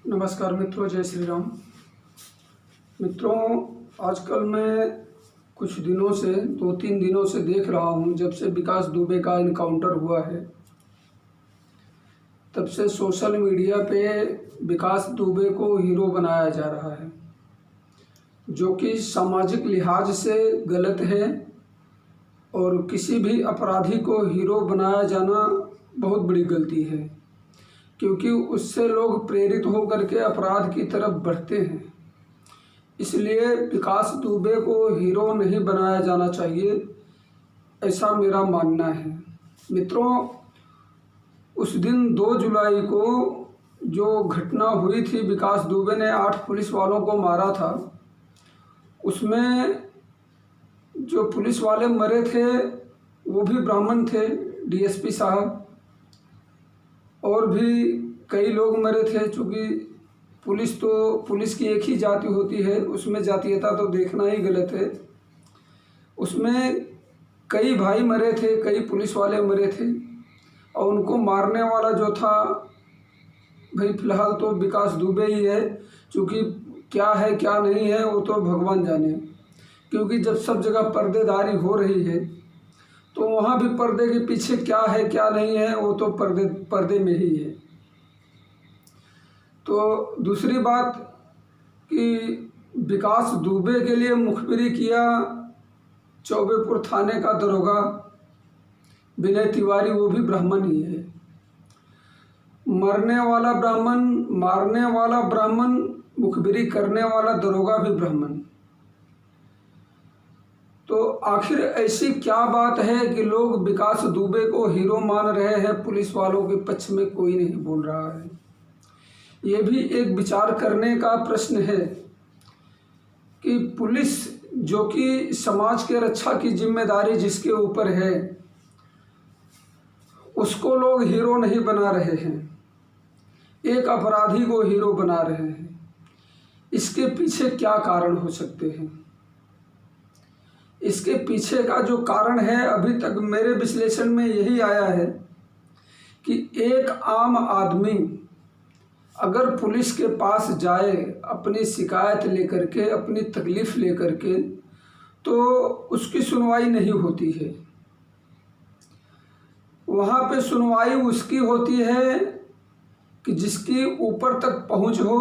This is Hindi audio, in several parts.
नमस्कार मित्रों, जय श्री राम। मित्रों, आजकल मैं कुछ दिनों से 2-3 दिनों से देख रहा हूँ, जब से विकास दुबे का इनकाउंटर हुआ है तब से सोशल मीडिया पे विकास दुबे को हीरो बनाया जा रहा है, जो कि सामाजिक लिहाज से गलत है। और किसी भी अपराधी को हीरो बनाया जाना बहुत बड़ी गलती है, क्योंकि उससे लोग प्रेरित होकर के अपराध की तरफ बढ़ते हैं। इसलिए विकास दुबे को हीरो नहीं बनाया जाना चाहिए, ऐसा मेरा मानना है। मित्रों, उस दिन 2 जुलाई को जो घटना हुई थी, विकास दुबे ने 8 पुलिस वालों को मारा था, उसमें जो पुलिस वाले मरे थे वो भी ब्राह्मण थे, डीएसपी साहब, और भी कई लोग मरे थे। चूँकि पुलिस की एक ही जाति होती है, उसमें जातीयता तो देखना ही गलत है। उसमें कई भाई मरे थे, कई पुलिस वाले मरे थे, और उनको मारने वाला जो था, भाई फिलहाल तो विकास दुबे ही है। चूँकि क्या है क्या नहीं है वो तो भगवान जाने, क्योंकि जब सब जगह पर्देदारी हो रही है तो वहाँ भी पर्दे के पीछे क्या है क्या नहीं है वो तो पर्दे में ही है। तो दूसरी बात कि विकास दुबे के लिए मुखबिरी किया चौबेपुर थाने का दरोगा विनय तिवारी, वो भी ब्राह्मण ही है। मरने वाला ब्राह्मण, मारने वाला ब्राह्मण, मुखबिरी करने वाला दरोगा भी ब्राह्मण। तो आखिर ऐसी क्या बात है कि लोग विकास दुबे को हीरो मान रहे हैं, पुलिस वालों के पक्ष में कोई नहीं बोल रहा है? ये भी एक विचार करने का प्रश्न है कि पुलिस, जो कि समाज के रक्षा की जिम्मेदारी जिसके ऊपर है, उसको लोग हीरो नहीं बना रहे हैं, एक अपराधी को हीरो बना रहे हैं। इसके पीछे क्या कारण हो सकते हैं? इसके पीछे का जो कारण है, अभी तक मेरे विश्लेषण में यही आया है कि एक आम आदमी अगर पुलिस के पास जाए अपनी शिकायत लेकर के, अपनी तकलीफ़ लेकर के, तो उसकी सुनवाई नहीं होती है। वहाँ पे सुनवाई उसकी होती है कि जिसकी ऊपर तक पहुँच हो,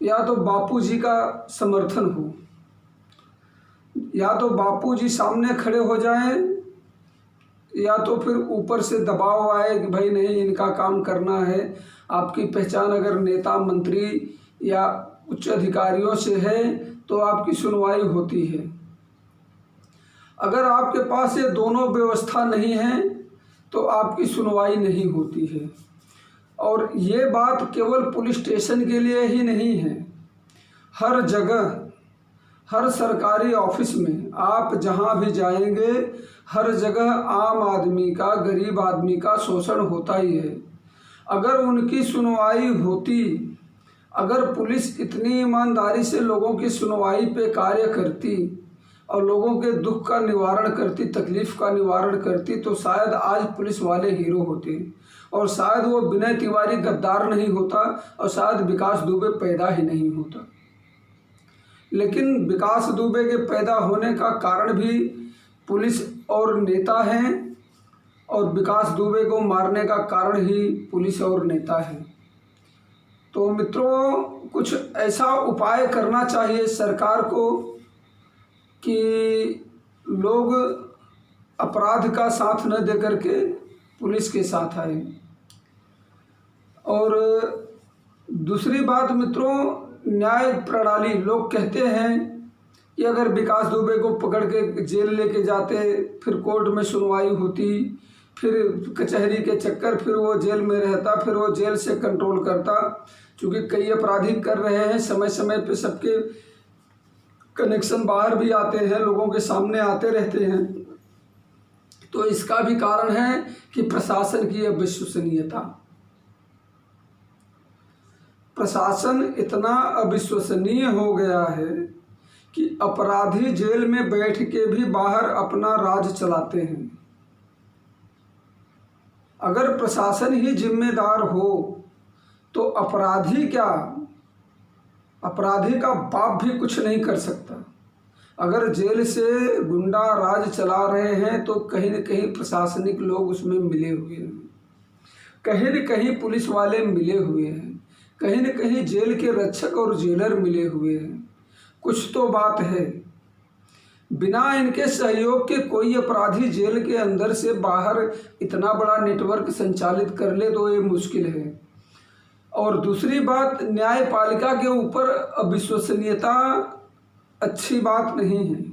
या तो बापूजी का समर्थन हो, या तो बापूजी सामने खड़े हो जाएं, या तो फिर ऊपर से दबाव आए कि भाई नहीं, इनका काम करना है। आपकी पहचान अगर नेता, मंत्री या उच्च अधिकारियों से है तो आपकी सुनवाई होती है। अगर आपके पास ये दोनों व्यवस्था नहीं है तो आपकी सुनवाई नहीं होती है। और ये बात केवल पुलिस स्टेशन के लिए ही नहीं है, हर जगह, हर सरकारी ऑफिस में आप जहां भी जाएंगे, हर जगह आम आदमी का, गरीब आदमी का शोषण होता ही है। अगर उनकी सुनवाई होती, अगर पुलिस इतनी ईमानदारी से लोगों की सुनवाई पे कार्य करती और लोगों के दुख का निवारण करती, तकलीफ़ का निवारण करती, तो शायद आज पुलिस वाले हीरो होते, और शायद वो विनय तिवारी गद्दार नहीं होता, और शायद विकास दुबे पैदा ही नहीं होता। लेकिन विकास दुबे के पैदा होने का कारण भी पुलिस और नेता हैं, और विकास दुबे को मारने का कारण ही पुलिस और नेता है। तो मित्रों, कुछ ऐसा उपाय करना चाहिए सरकार को कि लोग अपराध का साथ न दे करके पुलिस के साथ आए। और दूसरी बात मित्रों, न्याय प्रणाली, लोग कहते हैं कि अगर विकास दुबे को पकड़ के जेल लेके जाते, फिर कोर्ट में सुनवाई होती, फिर कचहरी के चक्कर, फिर वो जेल में रहता, फिर वो जेल से कंट्रोल करता। चूँकि कई अपराधी कर रहे हैं, समय समय पे सबके कनेक्शन बाहर भी आते हैं, लोगों के सामने आते रहते हैं। तो इसका भी कारण है कि प्रशासन की अविश्वसनीयता। प्रशासन इतना अविश्वसनीय हो गया है कि अपराधी जेल में बैठ के भी बाहर अपना राज चलाते हैं। अगर प्रशासन ही जिम्मेदार हो तो अपराधी क्या, अपराधी का बाप भी कुछ नहीं कर सकता। अगर जेल से गुंडा राज चला रहे हैं तो कहीं न कहीं प्रशासनिक लोग उसमें मिले हुए हैं, कहीं न कहीं पुलिस वाले मिले हुए हैं, कहीं न कहीं जेल के रक्षक और जेलर मिले हुए हैं। कुछ तो बात है। बिना इनके सहयोग के कोई अपराधी जेल के अंदर से बाहर इतना बड़ा नेटवर्क संचालित कर ले तो ये मुश्किल है। और दूसरी बात, न्यायपालिका के ऊपर अविश्वसनीयता अच्छी बात नहीं है,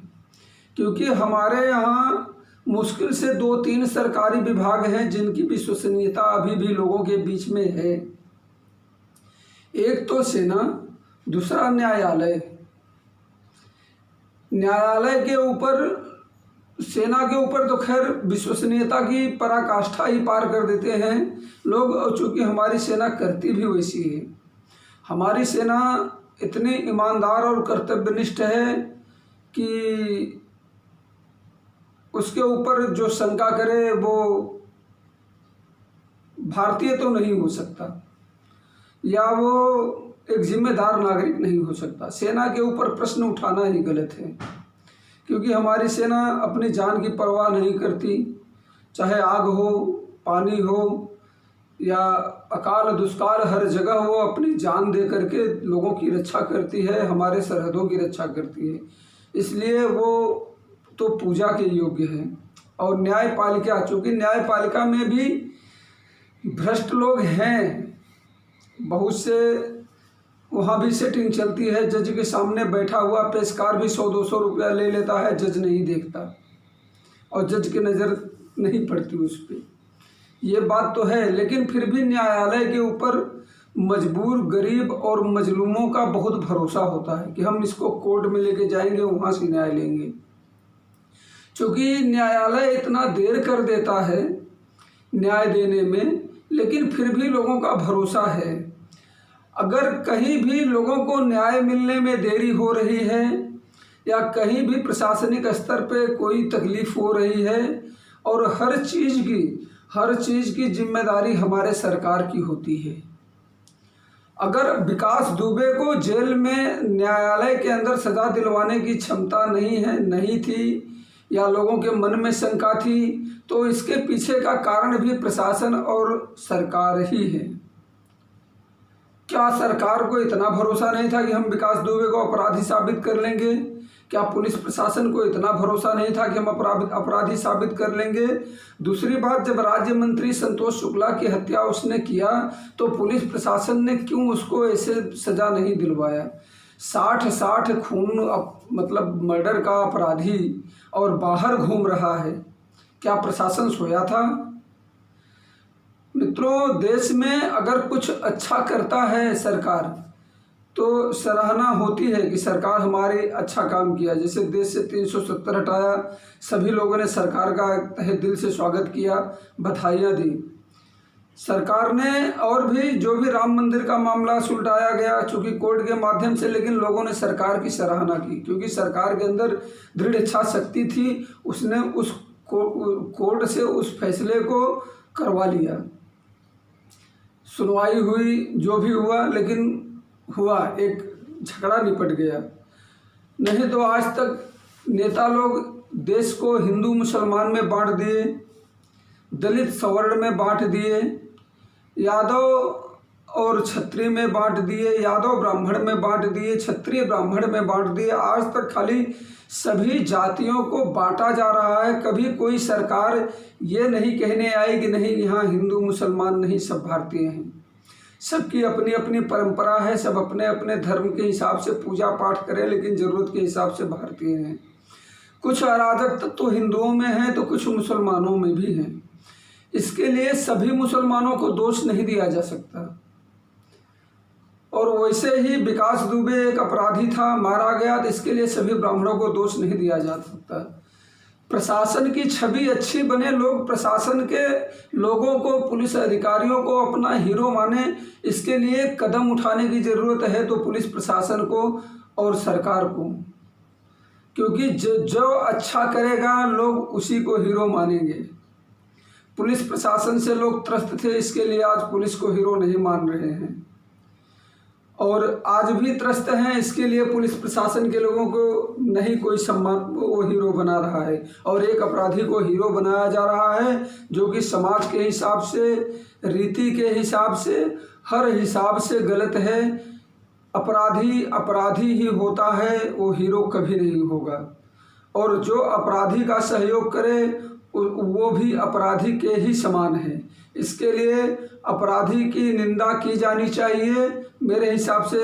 क्योंकि हमारे यहाँ मुश्किल से 2-3 सरकारी विभाग हैं जिनकी विश्वसनीयता अभी भी लोगों के बीच में है। एक तो सेना, दूसरा न्यायालय। न्यायालय के ऊपर, सेना के ऊपर तो खैर विश्वसनीयता की पराकाष्ठा ही पार कर देते हैं लोग, और चूँकि हमारी सेना करती भी वैसी है। हमारी सेना इतनी ईमानदार और कर्तव्यनिष्ठ है कि उसके ऊपर जो शंका करे वो भारतीय तो नहीं हो सकता, या वो एक जिम्मेदार नागरिक नहीं हो सकता। सेना के ऊपर प्रश्न उठाना ही गलत है, क्योंकि हमारी सेना अपनी जान की परवाह नहीं करती, चाहे आग हो, पानी हो या अकाल दुष्काल, हर जगह वो अपनी जान दे करके लोगों की रक्षा करती है, हमारे सरहदों की रक्षा करती है। इसलिए वो तो पूजा के योग्य है। और न्यायपालिका, चूँकि न्यायपालिका में भी भ्रष्ट लोग हैं, बहुत से वहाँ भी सेटिंग चलती है। जज के सामने बैठा हुआ पेशकार भी 100-200 रुपया ले लेता है, जज नहीं देखता और जज की नज़र नहीं पड़ती उस पर। ये बात तो है, लेकिन फिर भी न्यायालय के ऊपर मजबूर, गरीब और मजलूमों का बहुत भरोसा होता है कि हम इसको कोर्ट में लेके जाएंगे, वहाँ से न्याय लेंगे। क्योंकि न्यायालय इतना देर कर देता है न्याय देने में, लेकिन फिर भी लोगों का भरोसा है। अगर कहीं भी लोगों को न्याय मिलने में देरी हो रही है या कहीं भी प्रशासनिक स्तर पे कोई तकलीफ हो रही है, और हर चीज़ की जिम्मेदारी हमारे सरकार की होती है। अगर विकास दुबे को जेल में न्यायालय के अंदर सज़ा दिलवाने की क्षमता नहीं थी, या लोगों के मन में शंका थी, तो इसके पीछे का कारण भी प्रशासन और सरकार ही है। क्या सरकार को इतना भरोसा नहीं था कि हम विकास दुबे को अपराधी साबित कर लेंगे? क्या पुलिस प्रशासन को इतना भरोसा नहीं था कि हम अपराधी साबित कर लेंगे? दूसरी बात, जब राज्य मंत्री संतोष शुक्ला की हत्या उसने किया तो पुलिस प्रशासन ने क्यों उसको ऐसे सज़ा नहीं दिलवाया? 60 खून, मतलब मर्डर का अपराधी और बाहर घूम रहा है, क्या प्रशासन सोया था? मित्रों, देश में अगर कुछ अच्छा करता है सरकार तो सराहना होती है कि सरकार हमारे अच्छा काम किया। जैसे देश से 370 हटाया, सभी लोगों ने सरकार का तहे दिल से स्वागत किया, बधाइयाँ दी सरकार ने। और भी जो भी राम मंदिर का मामला सुलझाया गया, चूँकि कोर्ट के माध्यम से, लेकिन लोगों ने सरकार की सराहना की, क्योंकि सरकार के अंदर दृढ़ इच्छा शक्ति थी। उसने उस कोर्ट से उस फैसले को करवा लिया, सुनवाई हुई, जो भी हुआ, लेकिन हुआ, एक झगड़ा निपट गया। नहीं तो आज तक नेता लोग देश को हिंदू मुसलमान में बांट दिए, दलित सवर्ण में बांट दिए, यादव और क्षत्रिय में बांट दिए, यादव ब्राह्मण में बांट दिए, क्षत्रिय ब्राह्मण में बांट दिए। आज तक खाली सभी जातियों को बांटा जा रहा है। कभी कोई सरकार ये नहीं कहने आई कि नहीं, यहाँ हिंदू मुसलमान नहीं, सब भारतीय हैं। सबकी अपनी अपनी परंपरा है, सब अपने अपने धर्म के हिसाब से पूजा पाठ करें, लेकिन ज़रूरत के हिसाब से भारतीय हैं। कुछ अराजक तत्व तो हिंदुओं में हैं तो कुछ मुसलमानों में भी हैं। इसके लिए सभी मुसलमानों को दोष नहीं दिया जा सकता। और वैसे ही विकास दुबे एक अपराधी था, मारा गया, तो इसके लिए सभी ब्राह्मणों को दोष नहीं दिया जा सकता। प्रशासन की छवि अच्छी बने, लोग प्रशासन के लोगों को, पुलिस अधिकारियों को अपना हीरो माने, इसके लिए कदम उठाने की ज़रूरत है तो पुलिस प्रशासन को और सरकार को। क्योंकि जो अच्छा करेगा लोग उसी को हीरो मानेंगे। पुलिस प्रशासन से लोग त्रस्त थे, इसके लिए आज पुलिस को हीरो नहीं मान रहे हैं। और आज भी त्रस्त हैं। इसके लिए पुलिस प्रशासन के लोगों को नहीं कोई सम्मान वो हीरो बना रहा है और एक अपराधी को हीरो बनाया जा रहा है जो कि समाज के हिसाब से, रीति के हिसाब से, हर हिसाब से गलत है। अपराधी अपराधी ही होता है, वो हीरो कभी नहीं होगा। और जो अपराधी का सहयोग करे वो भी अपराधी के ही समान है। इसके लिए अपराधी की निंदा की जानी चाहिए, मेरे हिसाब से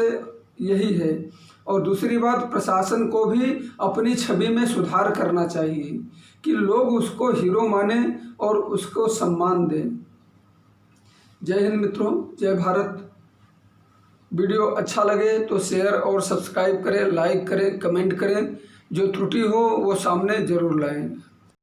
यही है। और दूसरी बात, प्रशासन को भी अपनी छवि में सुधार करना चाहिए कि लोग उसको हीरो माने और उसको सम्मान दें। जय हिंद मित्रों, जय भारत। वीडियो अच्छा लगे तो शेयर और सब्सक्राइब करें, लाइक करें, कमेंट करें। जो त्रुटि हो वो सामने ज़रूर लाएं।